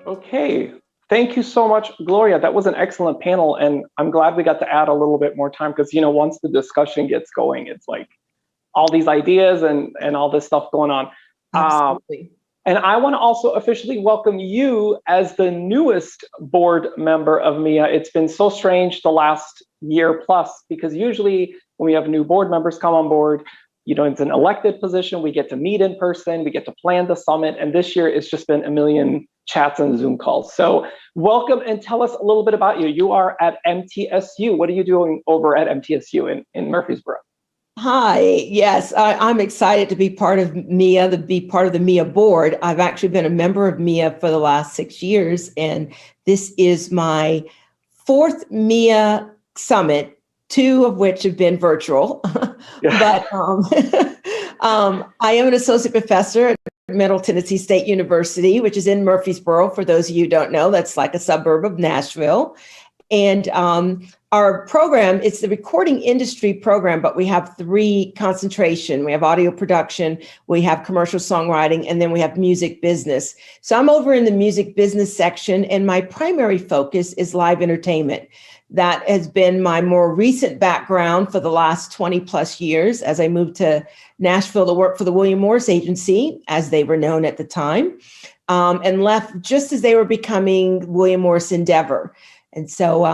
Okay. Thank you so much, Gloria. That was an excellent panel. And I'm glad we got to add a little bit more time because, once the discussion gets going, it's like all these ideas and all this stuff going on. Absolutely. And I want to also officially welcome you as the newest board member of MEIEA. It's been so strange the last year plus, because usually when we have new board members come on board, it's an elected position. We get to meet in person. We get to plan the summit. And this year it's just been a million chats and Zoom calls. So welcome, and tell us a little bit about you. You are at MTSU. What are you doing over at MTSU in Murfreesboro? Hi, yes, I'm excited to be part of MEIEA, to be part of the MEIEA board. I've actually been a member of MEIEA for the last 6 years, and this is my fourth MEIEA summit, 2 of which have been virtual. Yeah. But I am an associate professor at Middle Tennessee State University, which is in Murfreesboro. For those of you who don't know, that's like a suburb of Nashville. And our program, it's the recording industry program, but we have 3 concentration. We have audio production, we have commercial songwriting, and then we have music business. So I'm over in the music business section, and my primary focus is live entertainment. That has been my more recent background for the last 20 plus years as I moved to Nashville to work for the William Morris Agency, as they were known at the time, and left just as they were becoming William Morris Endeavor. And so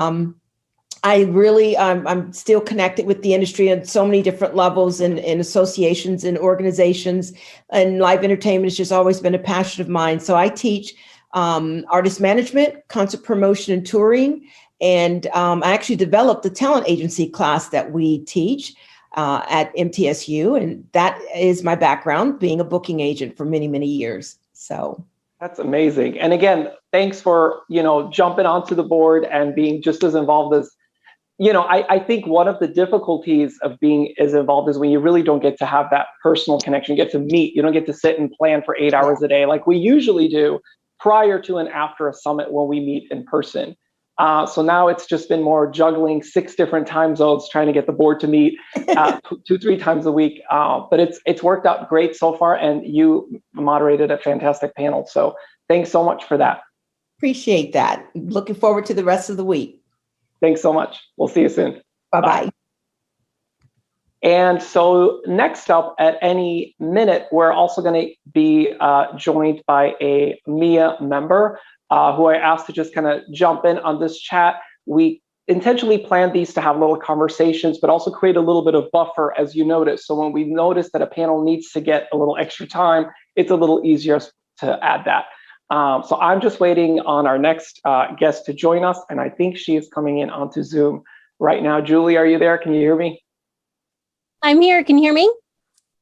I'm still connected with the industry on so many different levels and associations and organizations, and live entertainment has just always been a passion of mine. So I teach artist management, concert promotion and touring. And I actually developed the talent agency class that we teach at MTSU. And that is my background, being a booking agent for many, many years. So that's amazing. And again, thanks for, jumping onto the board and being just as involved as, I think one of the difficulties of being as involved is when you really don't get to have that personal connection, you get to meet, you don't get to sit and plan for 8 hours a day like we usually do prior to and after a summit when we meet in person. So now it's just been more juggling 6 different time zones, trying to get the board to meet 2-3 times a week. But it's worked out great so far, and you moderated a fantastic panel. So thanks so much for that. Appreciate that. Looking forward to the rest of the week. Thanks so much. We'll see you soon. Bye-bye. And so next up, at any minute, we're also going to be joined by a MEIEA member who I asked to just kind of jump in on this chat. We intentionally planned these to have little conversations, but also create a little bit of buffer, as you notice. So when we notice that a panel needs to get a little extra time, it's a little easier to add that. So I'm just waiting on our next guest to join us, and I think she is coming in onto Zoom right now. Julie, are you there? Can you hear me? I'm here. Can you hear me?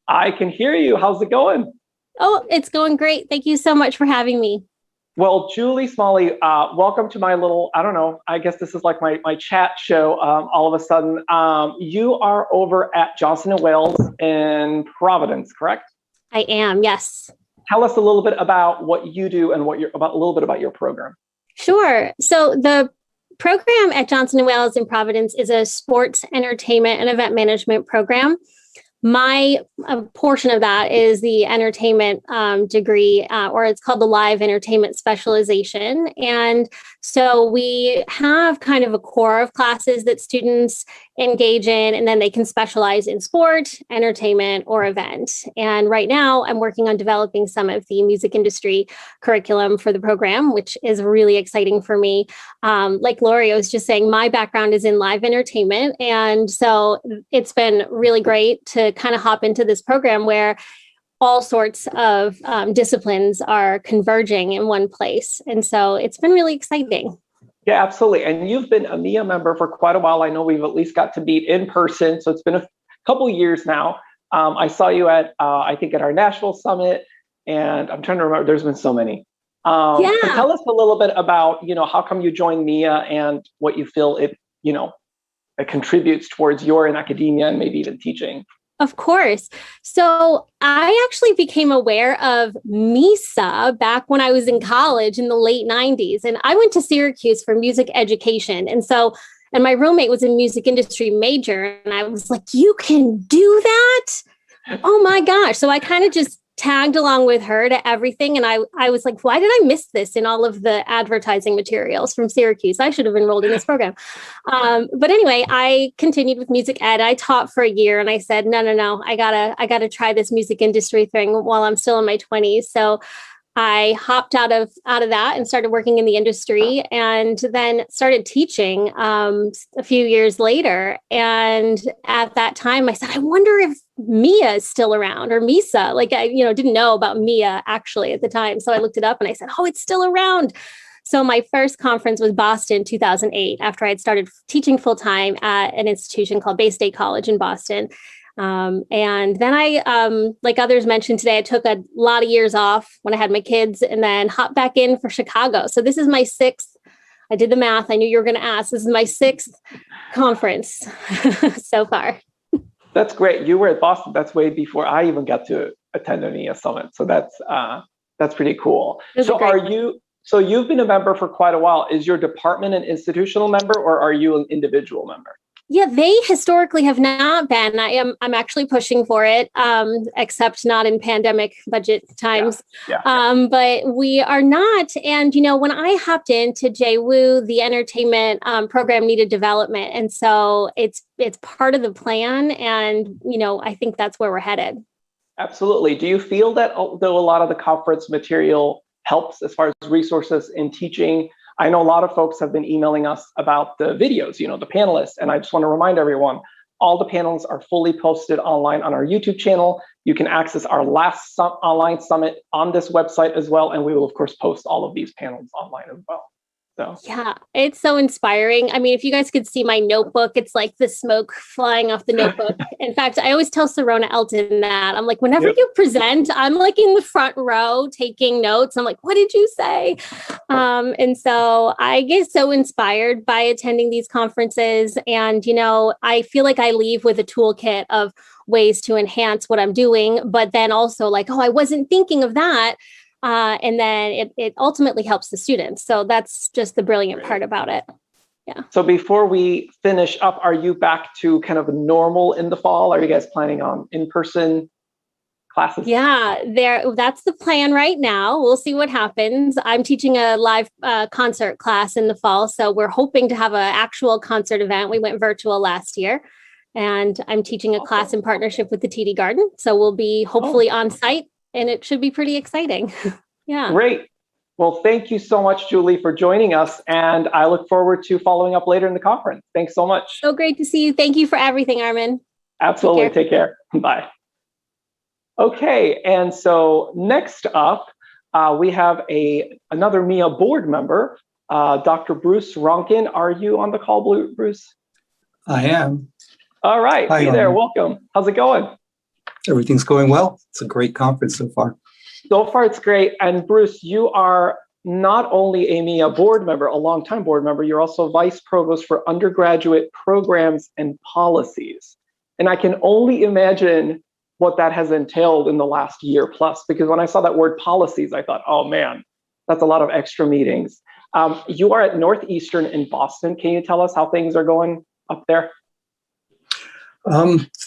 I can hear you. How's it going? Oh, it's going great. Thank you so much for having me. Well, Julie Smalley, welcome to my little, I don't know, I guess this is like my chat show all of a sudden. You are over at Johnson & Wales in Providence, correct? I am, yes. Tell us a little bit about what you do and a little bit about your program. Sure. So the program at Johnson & Wales in Providence is a sports, entertainment, and event management program. My portion of that is the entertainment degree, or it's called the Live Entertainment Specialization. And so we have kind of a core of classes that students engage in, and then they can specialize in sport, entertainment, or event. And right now I'm working on developing some of the music industry curriculum for the program, which is really exciting for me. Like Gloria was just saying, my background is in live entertainment. And so it's been really great to kind of hop into this program where all sorts of disciplines are converging in one place. And so it's been really exciting. Yeah, absolutely. And you've been a MEIEA member for quite a while. I know we've at least got to meet in person. So it's been a couple years now. I saw you at, I think at our Nashville Summit, and I'm trying to remember, there's been so many. Yeah. So tell us a little bit about, how come you joined MEIEA and what you feel it contributes towards your in academia and maybe even teaching. Of course. So I actually became aware of MEISA back when I was in college in the late 90s. And I went to Syracuse for music education. And my roommate was a music industry major. And I was like, you can do that? Oh my gosh. So I kind of just tagged along with her to everything. And I was like, why did I miss this in all of the advertising materials from Syracuse? I should have enrolled in this program. But anyway, I continued with music ed. I taught for a year and I said, no, I gotta try this music industry thing while I'm still in my 20s. So I hopped out of that and started working in the industry, and then started teaching a few years later. And at that time, I said, I wonder if MEIEA is still around, or MEISA. Like I, didn't know about MEIEA actually at the time, so I looked it up and I said, oh, it's still around. So my first conference was Boston, 2008, after I had started teaching full time at an institution called Bay State College in Boston. And then I, like others mentioned today, I took a lot of years off when I had my kids, and then hopped back in for Chicago. So this is my sixth. I did the math. I knew you were going to ask. This is my sixth conference so far. That's great. You were at Boston. That's way before I even got to attend an MEIEA summit. So that's pretty cool. So you've been a member for quite a while. Is your department an institutional member, or are you an individual member? Yeah, they historically have not been. I'm actually pushing for it, except not in pandemic budget times. Yeah. But we are not. And, when I hopped into JWU, the entertainment program needed development. And so it's part of the plan. And, I think that's where we're headed. Absolutely. Do you feel that although a lot of the conference material helps as far as resources in teaching, I know a lot of folks have been emailing us about the videos, the panelists, and I just want to remind everyone, all the panels are fully posted online on our YouTube channel. You can access our last online summit on this website as well, and we will, of course, post all of these panels online as well. So yeah, it's so inspiring. I mean, if you guys could see my notebook, it's like the smoke flying off the notebook. In fact, I always tell Serona Elton that I'm like, whenever you present, I'm like in the front row taking notes. I'm like, what did you say? And so I get so inspired by attending these conferences. And, I feel like I leave with a toolkit of ways to enhance what I'm doing, but then also like, oh, I wasn't thinking of that. And then it ultimately helps the students. So that's just the brilliant part about it. Yeah. So before we finish up, are you back to kind of normal in the fall? Are you guys planning on in-person classes? Yeah, that's the plan right now. We'll see what happens. I'm teaching a live concert class in the fall. So we're hoping to have an actual concert event. We went virtual last year. And I'm teaching a class in partnership with the TD Garden. So we'll be hopefully on site. And it should be pretty exciting. Yeah. Great. Well, thank you so much, Julie, for joining us. And I look forward to following up later in the conference. Thanks so much. So great to see you. Thank you for everything, Armen. Absolutely. Take care. Bye. Okay. And so next up, we have another MEIEA board member, Dr. Bruce Ronkin. Are you on the call, Bruce? I am. All right. Hi, hey there. Welcome. How's it going? Everything's going well. It's a great conference so far. So far, it's great. And Bruce, you are not only a MEIEA board member, a longtime board member, you're also vice provost for undergraduate programs and policies. And I can only imagine what that has entailed in the last year plus, because when I saw that word policies, I thought, oh man, that's a lot of extra meetings. You are at Northeastern in Boston. Can you tell us how things are going up there?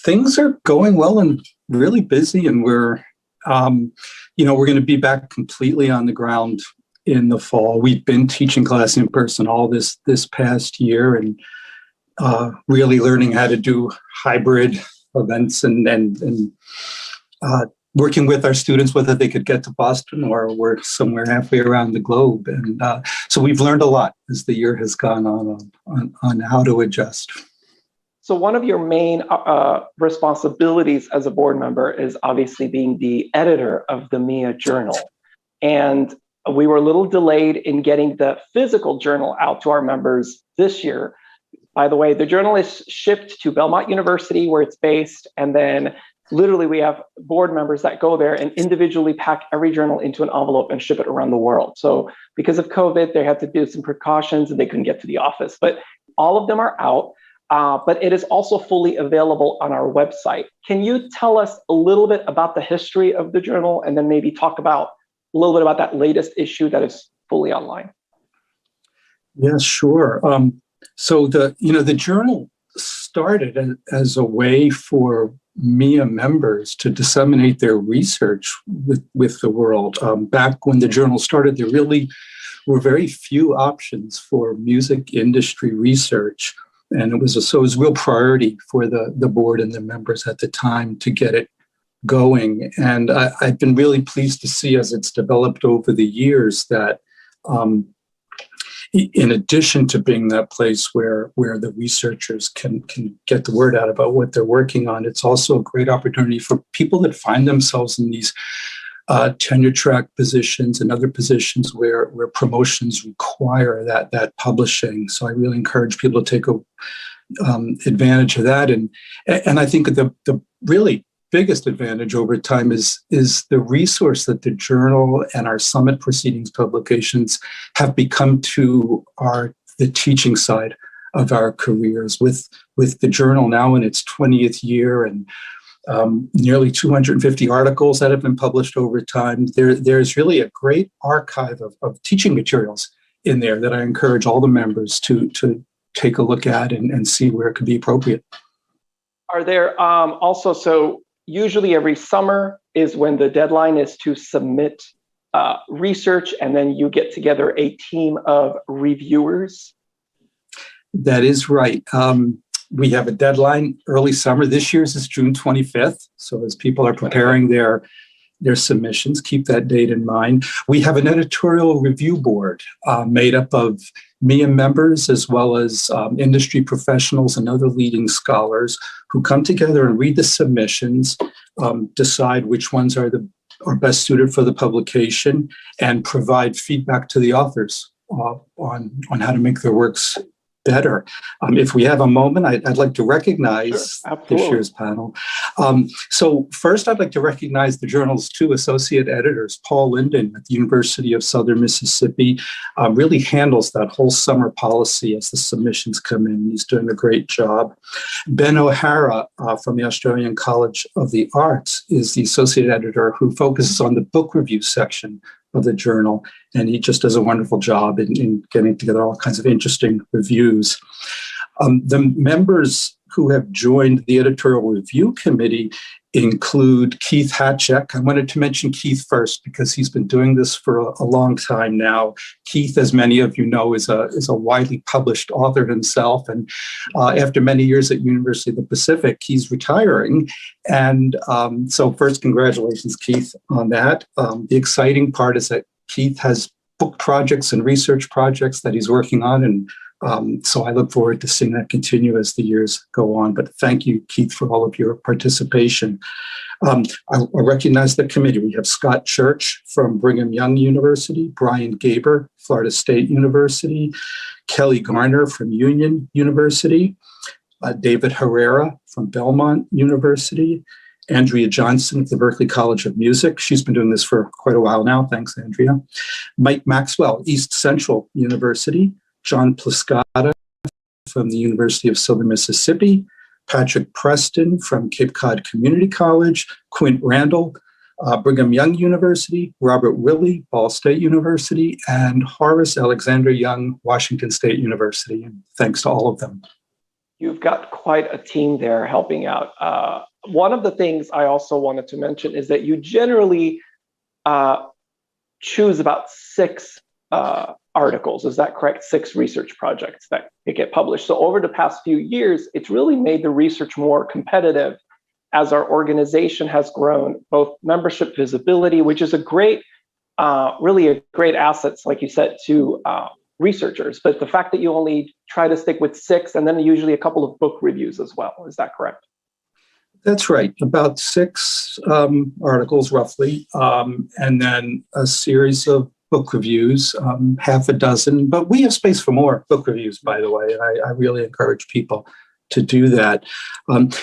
Things are going well and really busy, and we're going to be back completely on the ground in the fall. We've been teaching class in person all this past year, and really learning how to do hybrid events and working with our students, whether they could get to Boston or we're somewhere halfway around the globe. And so we've learned a lot as the year has gone on how to adjust. So one of your main responsibilities as a board member is obviously being the editor of the MEIEA Journal. And we were a little delayed in getting the physical journal out to our members this year. By the way, the journal is shipped to Belmont University, where it's based. And then literally we have board members that go there and individually pack every journal into an envelope and ship it around the world. So because of COVID, they had to do some precautions and they couldn't get to the office. But all of them are out. But it is also fully available on our website. Can you tell us a little bit about the history of the journal, and then maybe talk about a little bit about that latest issue that is fully online? Yeah, sure. So the journal started as a way for MEIA members to disseminate their research with the world. Back when the journal started, there really were very few options for music industry research. And it was a real priority for the board and the members at the time to get it going. And I've been really pleased to see, as it's developed over the years, that in addition to being that place where the researchers can get the word out about what they're working on, it's also a great opportunity for people that find themselves in these tenure track positions and other positions where promotions require that publishing. So I really encourage people to take advantage of that. And I think the really biggest advantage over time is the resource that the journal and our summit proceedings publications have become to the teaching side of our careers, with the journal now in its 20th year and nearly 250 articles that have been published over time. There's really a great archive of teaching materials in there that I encourage all the members to take a look at and see where it could be appropriate. Are there also, so usually every summer is when the deadline is to submit research, and then you get together a team of reviewers? That is right. We have a deadline early summer. This year's is June 25th. So as people are preparing their submissions, keep that date in mind. We have an editorial review board made up of MEIA members as well as industry professionals and other leading scholars who come together and read the submissions, decide which ones are best suited for the publication, and provide feedback to the authors on how to make their works better. If we have a moment, I'd like to recognize this year's panel. So first, I'd like to recognize the journal's two associate editors. Paul Linden at the University of Southern Mississippi really handles that whole summer policy as the submissions come in. He's doing a great job. Ben O'Hara from the Australian College of the Arts is the associate editor who focuses on the book review section of the journal, and he just does a wonderful job in getting together all kinds of interesting reviews. The members who have joined the editorial review committee include Keith Hatchek. I wanted to mention Keith first because he's been doing this for a long time now. Keith, as many of you know, is a widely published author himself, and after many years at University of the Pacific, he's retiring. And so first, congratulations, Keith, on that. The exciting part is that Keith has book projects and research projects that he's working on, and so I look forward to seeing that continue as the years go on. But thank you, Keith, for all of your participation. I recognize the committee. We have Scott Church from Brigham Young University, Brian Gaber, Florida State University, Kelly Garner from Union University, David Herrera from Belmont University, Andrea Johnson at the Berklee College of Music. She's been doing this for quite a while now. Thanks, Andrea. Mike Maxwell, East Central University, John Pliscata from the University of Southern Mississippi, Patrick Preston from Cape Cod Community College, Quint Randall, Brigham Young University, Robert Willey, Ball State University, and Horace Alexander Young, Washington State University. And thanks to all of them. You've got quite a team there helping out. One of the things I also wanted to mention is that you generally choose about 6 articles. Is that correct? 6 research projects that get published. So over the past few years, it's really made the research more competitive as our organization has grown, both membership visibility, which is a great, really a great asset, like you said, to researchers. But the fact that you only try to stick with 6 and then usually a couple of book reviews as well. Is that correct? That's right. About 6 articles roughly, and then a series of book reviews, half a dozen, but we have space for more book reviews, by the way. I really encourage people to do that.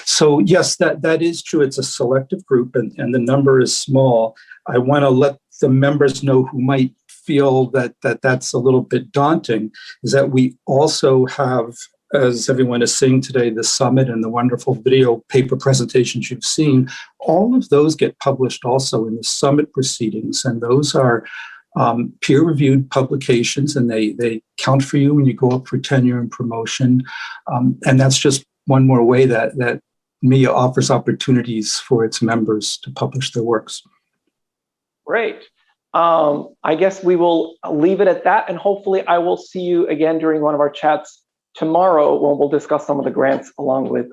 So yes, that is true. It's a selective group and the number is small. I want to let the members know who might feel that that's a little bit daunting, is that we also have, as everyone is seeing today, the summit and the wonderful video paper presentations you've seen. All of those get published also in the summit proceedings, and those are peer-reviewed publications, and they count for you when you go up for tenure and promotion. And that's just one more way that MEIEA offers opportunities for its members to publish their works. Great. I guess we will leave it at that, and hopefully I will see you again during one of our chats tomorrow when we'll discuss some of the grants along with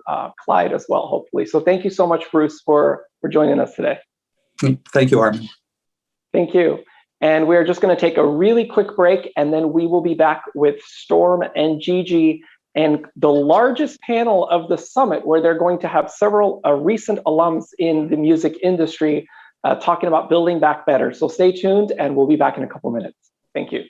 Clyde as well, hopefully. So thank you so much, Bruce, for joining us today. Thank you, Armen. Thank you. And we're just going to take a really quick break, and then we will be back with Storm and Gigi and the largest panel of the summit, where they're going to have several recent alums in the music industry talking about building back better. So stay tuned, and we'll be back in a couple minutes. Thank you.